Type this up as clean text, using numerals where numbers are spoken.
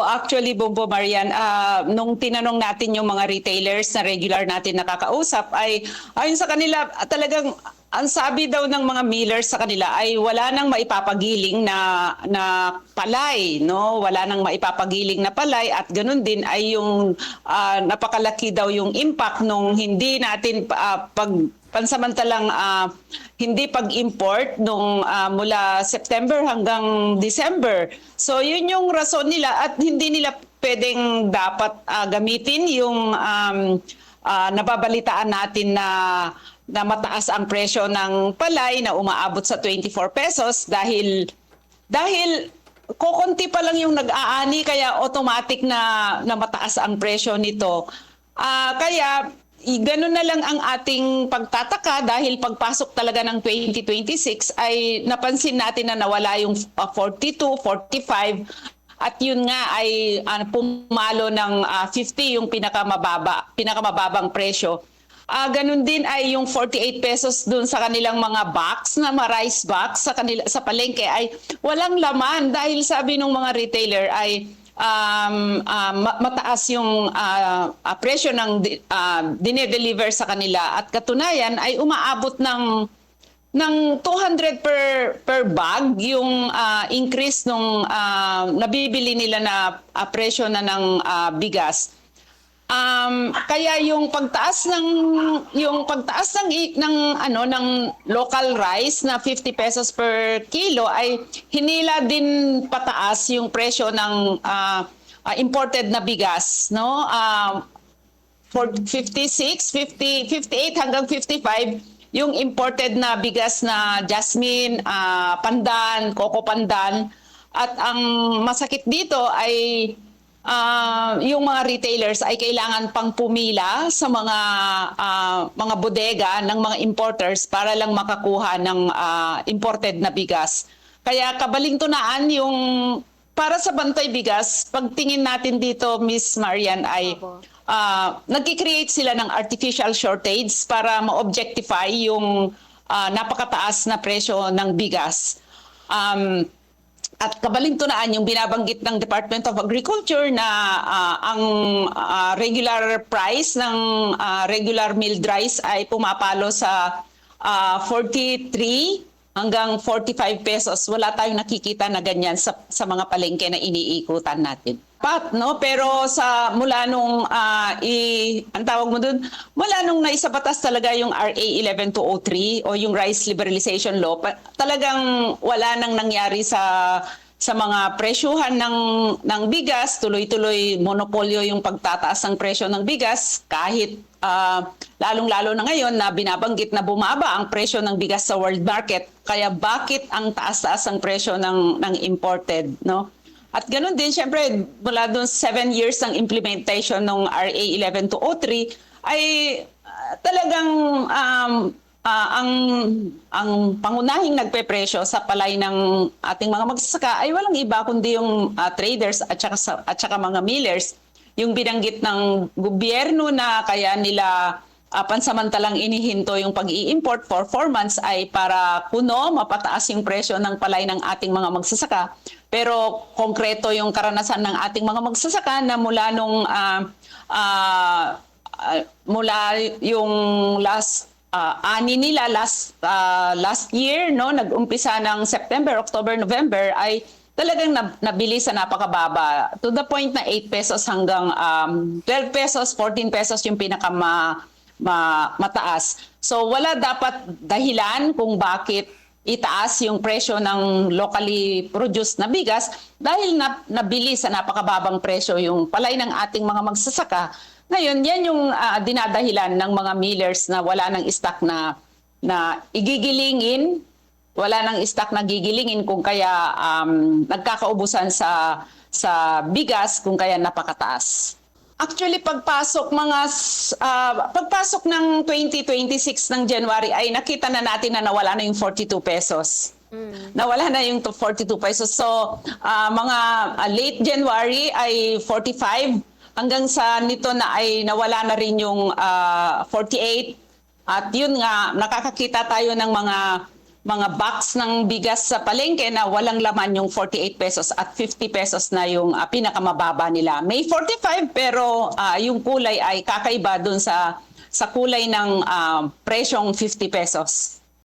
actually, Bombo Marian, nung tinanong natin yung mga retailers na regular natin nakakausap, ay ayon sa kanila, talagang ang sabi daw ng mga millers sa kanila ay wala nang maipapagiling na palay, no? Wala nang maipapagiling na palay at ganun din ay yung napakalaki daw yung impact nung hindi natin pansamantalang hindi pag-import nung mula September hanggang December. So yun yung rason nila at hindi nila pwedeng dapat gamitin yung nababalitaan natin na mataas ang presyo ng palay na umaabot sa 24 pesos dahil kokonti pa lang yung nag-aani kaya automatic na mataas ang presyo nito. Kaya ganun na lang ang ating pagtataka dahil pagpasok talaga ng 2026 ay napansin natin na nawala yung 42, 45 at yun nga ay pumalo ng 50 yung pinakamababang presyo. Ganun din ay yung 48 pesos dun sa kanilang mga box na rice box sa palengke ay walang laman dahil sabi ng mga retailer ay mataas yung presyo ng dinedeliver sa kanila at katunayan ay umaabot ng 200 per bag yung increase nung nabibili nila na presyo na ng bigas. Kaya yung pagtaas ng local rice na 50 pesos per kilo ay hinila din pataas yung presyo ng imported na bigas, no? For 56, 50, 58 hanggang 55 yung imported na bigas na jasmine, pandan, coco pandan at ang masakit dito ay yung mga retailers ay kailangan pang pumila sa mga bodega ng mga importers para lang makakuha ng imported na bigas. Kaya kabalintunaan yung para sa bantay bigas, pagtingin natin dito, Miss Marian, ay nagki-create sila ng artificial shortage para ma-objectify yung napakataas na presyo ng bigas. At kabalintunaan yung binabanggit ng Department of Agriculture na ang regular price ng regular milled rice ay pumapalo sa 43 hanggang 45 pesos. Wala tayong nakikita na ganyan sa mga palengke na iniikutan natin. No? Pero mula nung ang tawag mo dun, mula nung naisabatas talaga yung RA 11203 o yung Rice Liberalization Law, talagang wala nang nangyari sa mga presyuhan ng bigas, tuloy-tuloy monopolyo yung pagtataas ng presyo ng bigas kahit lalong-lalo na ngayon na binabanggit na bumaba ang presyo ng bigas sa world market. Kaya bakit ang taas-taas ang presyo ng imported, no? At ganoon din, syempre, mula doon 7 years ng implementation ng RA 11203 ay talagang ang pangunahing nagpepresyo sa palay ng ating mga magsasaka ay walang iba kundi yung traders at saka mga millers. Yung binanggit ng gobyerno na kaya nila pansamantalang inihinto yung pag-i-import for 4 months ay para mapataas yung presyo ng palay ng ating mga magsasaka. Pero konkreto yung karanasan ng ating mga magsasaka na mula yung last ani nila last year, no, nag-umpisa ng September, October, November ay talagang nabili sa napakababa to the point na 8 pesos hanggang 12 pesos, 14 pesos yung mataas. So wala dapat dahilan kung bakit itaas yung presyo ng locally produced na bigas dahil nabili sa napakababang presyo yung palay ng ating mga magsasaka. Ngayon, yan yung dinadahilan ng mga millers na wala nang stock na igigilingin, wala nang stock na gigilingin kung kaya nagkakaubusan sa bigas kung kaya napakataas. Actually, pagpasok ng 2026 ng January ay nakita na natin na nawala na yung 42 pesos. Nawala na yung 42 pesos. So, mga late January ay 45 hanggang sa nito na ay nawala na rin yung 48. At yun nga, nakakakita tayo ng mga mga box ng bigas sa palengke na walang laman yung 48 pesos at 50 pesos na yung pinakamababa nila. May 45 pero yung kulay ay kakaiba dun sa kulay ng presyong 50 pesos.